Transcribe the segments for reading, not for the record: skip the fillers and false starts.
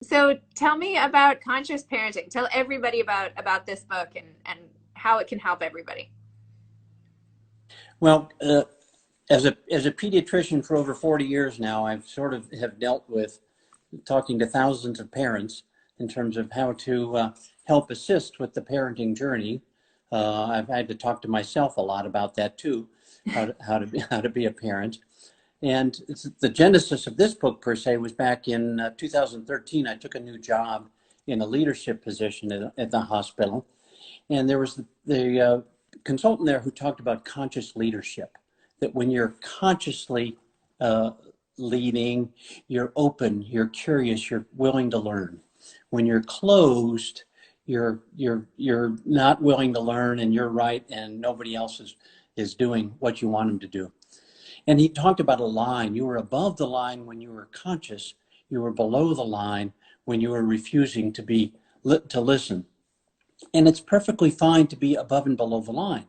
So tell me about conscious parenting. Tell everybody about this book and how it can help everybody. Well, as a pediatrician for over 40 years now, I've sort of have dealt with talking to thousands of parents in terms of how to help assist with the parenting journey. I've had to talk to myself a lot about that too, how to be a parent. And the genesis of this book per se was back in 2013. I took a new job in a leadership position at the hospital, and there was the consultant there who talked about conscious leadership, that when you're consciously uh, leading, you're open, you're curious, you're willing to learn. When you're closed, you're not willing to learn, and you're right, and nobody else is doing what you want them to do. And he talked about a line. You were above the line when you were conscious. You were below the line when you were refusing to listen. And it's perfectly fine to be above and below the line.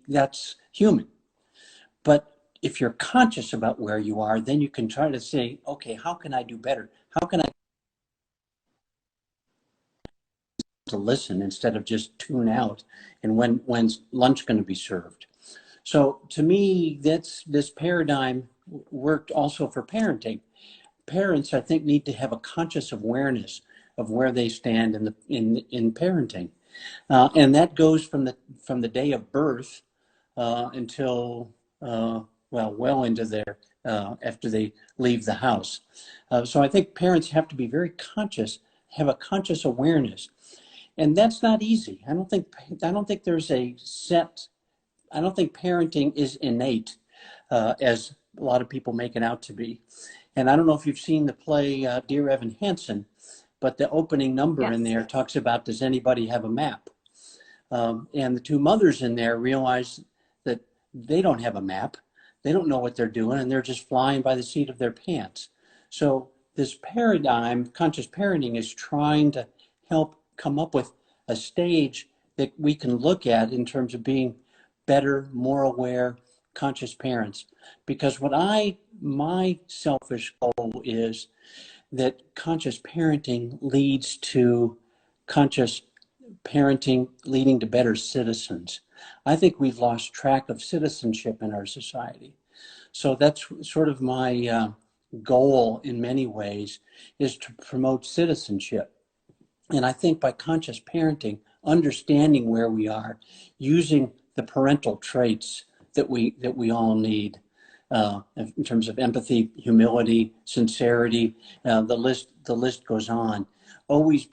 That's human. But if you're conscious about where you are, then you can try to say, okay, how can I do better? How can I to listen instead of just tune out? And when's lunch going to be served? So to me, this paradigm worked also for parenting. Parents, I think, need to have a conscious awareness of where they stand in parenting. And that goes from the day of birth until well into their after they leave the house. So I think parents have to be very conscious, have a conscious awareness, and that's not easy. I don't think there's a set. I don't think parenting is innate, as a lot of people make it out to be. And I don't know if you've seen the play Dear Evan Hansen, but the opening number in Yes. there talks about, does anybody have a map? And the two mothers in there realize that they don't have a map. They don't know what they're doing, and they're just flying by the seat of their pants. So this paradigm, conscious parenting, is trying to help come up with a stage that we can look at in terms of being better, more aware, conscious parents. Because my selfish goal is that conscious parenting leads to conscious parenting leading to better citizens. I think we've lost track of citizenship in our society. So that's sort of my goal in many ways, is to promote citizenship. And I think by conscious parenting, understanding where we are, using the parental traits that we all need, in terms of empathy, humility, sincerity, the list goes on. Always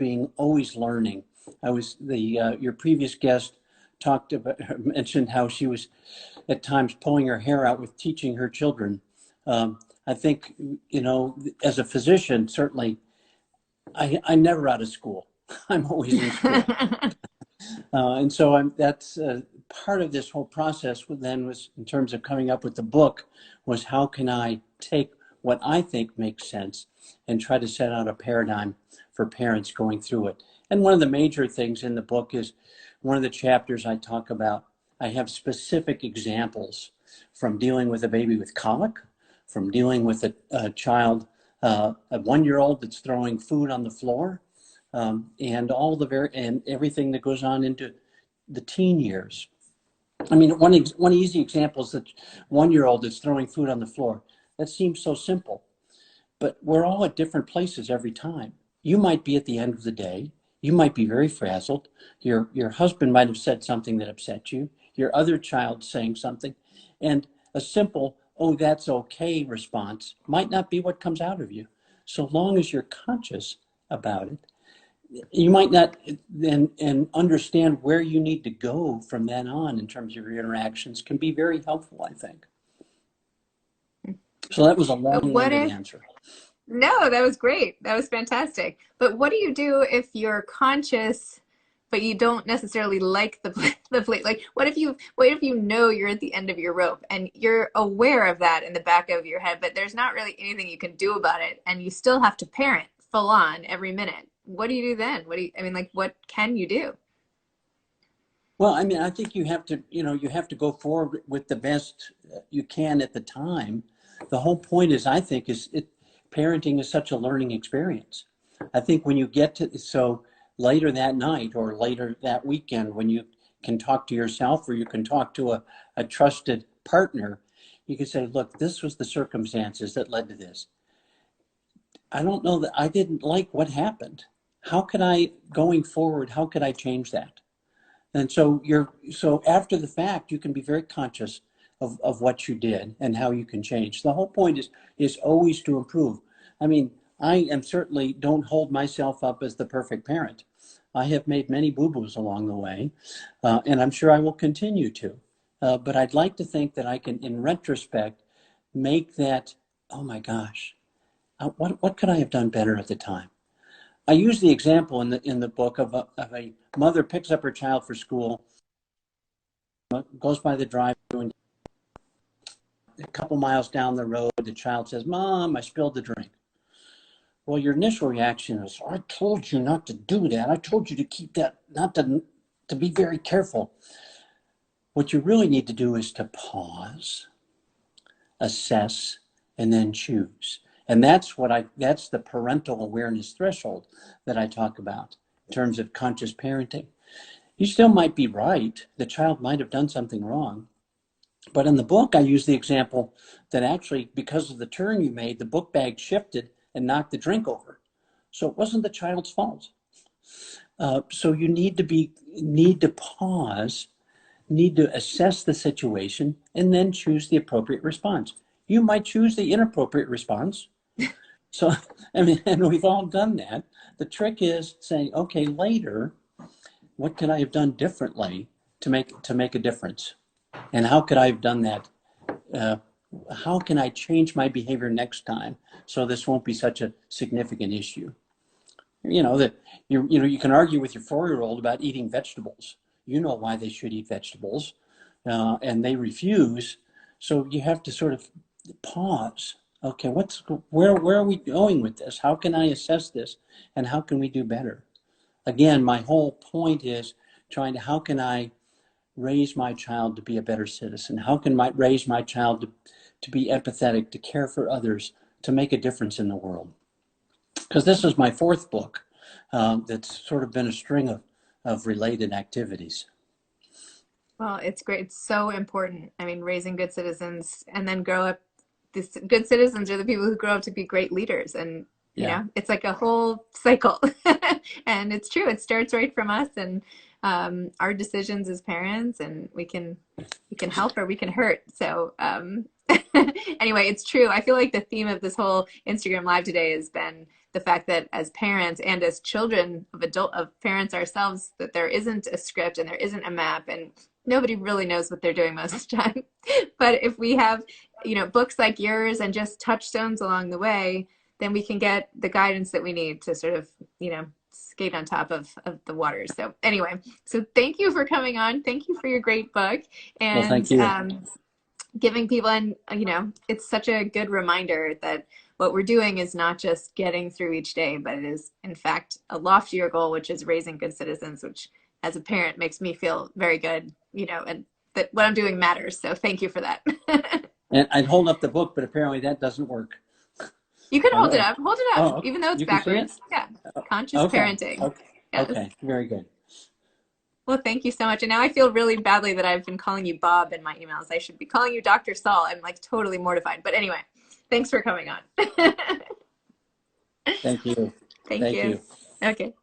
learning. I was the Your previous guest talked about mentioned how she was at times pulling her hair out with teaching her children. I think, as a physician, certainly I'm never out of school. I'm always in school. And so that's part of this whole process then was, in terms of coming up with the book, was how can I take what I think makes sense and try to set out a paradigm for parents going through it. And one of the major things in the book is, one of the chapters I talk about, I have specific examples from dealing with a baby with colic, from dealing with a child, a 1-year-old that's throwing food on the floor, and and everything that goes on into the teen years. I mean, one easy example is that 1-year-old that's throwing food on the floor. That seems so simple, but we're all at different places every time. You might be at the end of the day. You might be very frazzled. Your husband might have said something that upset you. Your other child saying something, and a simple "oh, that's okay" response might not be what comes out of you. So long as you're conscious about it, you might not then and understand where you need to go from then on in terms of your interactions can be very helpful, I think. So that was a But what long-winded if, answer. no, that was great. That was fantastic. But what do you do if you're conscious, but you don't necessarily like the plate? Like, what if you know you're at the end of your rope and you're aware of that in the back of your head, but there's not really anything you can do about it, and you still have to parent full on every minute? What do you do then? I mean, like, what can you do? Well, I mean, I think you have to go forward with the best you can at the time. The whole point is, I think, is parenting is such a learning experience. I think when you get to, so later that night or later that weekend, when you can talk to yourself or you can talk to a trusted partner, you can say, look, this was the circumstances that led to this. I don't know that I didn't like what happened. How could I, going forward, how could I change that? And so so after the fact, you can be very conscious of what you did and how you can change. The whole point is always to improve. I mean, I am certainly don't hold myself up as the perfect parent. I have made many boo-boos along the way, and I'm sure I will continue to. But I'd like to think that I can, in retrospect, make that, oh my gosh, what could I have done better at the time? I use the example in the book of a mother picks up her child for school, goes by the drive-thru, and a couple miles down the road, the child says, "Mom, I spilled the drink." Well, your initial reaction is, "I told you not to do that. I told you to keep that, not to be very careful." What you really need to do is to pause, assess, and then choose. And that's the parental awareness threshold that I talk about in terms of conscious parenting. You still might be right. The child might have done something wrong. But in the book, I use the example that actually, because of the turn you made, the book bag shifted and knocked the drink over. So it wasn't the child's fault. So you need to pause, need to assess the situation, and then choose the appropriate response. You might choose the inappropriate response. So, I mean, and we've all done that. The trick is saying, okay, later, what could I have done differently to make a difference? And how could I have done that? How can I change my behavior next time so this won't be such a significant issue? You know that you can argue with your 4-year-old about eating vegetables. You know why they should eat vegetables, and they refuse. So you have to sort of pause. Okay, where are we going with this? How can I assess this, and how can we do better? Again, my whole point is how can I raise my child to be a better citizen? How can I raise my child to be empathetic, to care for others, to make a difference in the world? Because this is my 4th book that's sort of been a string of related activities. Well, it's great. It's so important. I mean, raising good citizens and then grow up. These good citizens are the people who grow up to be great leaders. And, Yeah. it's like a whole cycle. And it's true. It starts right from us and our decisions as parents, and we can help or we can hurt. So anyway, it's true. I feel like the theme of this whole Instagram Live today has been the fact that as parents and as children of parents ourselves, that there isn't a script and there isn't a map, and nobody really knows what they're doing most of the time. But if we have, books like yours and just touchstones along the way, then we can get the guidance that we need to sort of, skate on top of the waters. So anyway, so thank you for coming on. Thank you for your great book Well, thank and you. giving people, and it's such a good reminder that what we're doing is not just getting through each day, but it is in fact a loftier goal, which is raising good citizens, which as a parent makes me feel very good, and that what I'm doing matters. So thank you for that. And I'd hold up the book, but apparently that doesn't work. You can Oh, hold it no. up, Oh, even though it's you can see it? backwards. Yeah. Conscious Okay. parenting. Okay. Yes. Okay. Very good. Well, thank you so much. And now I feel really badly that I've been calling you Bob in my emails. I should be calling you Dr. Saul. I'm like totally mortified. But anyway, thanks for coming on. Thank you. Thank Thank you. you. Okay.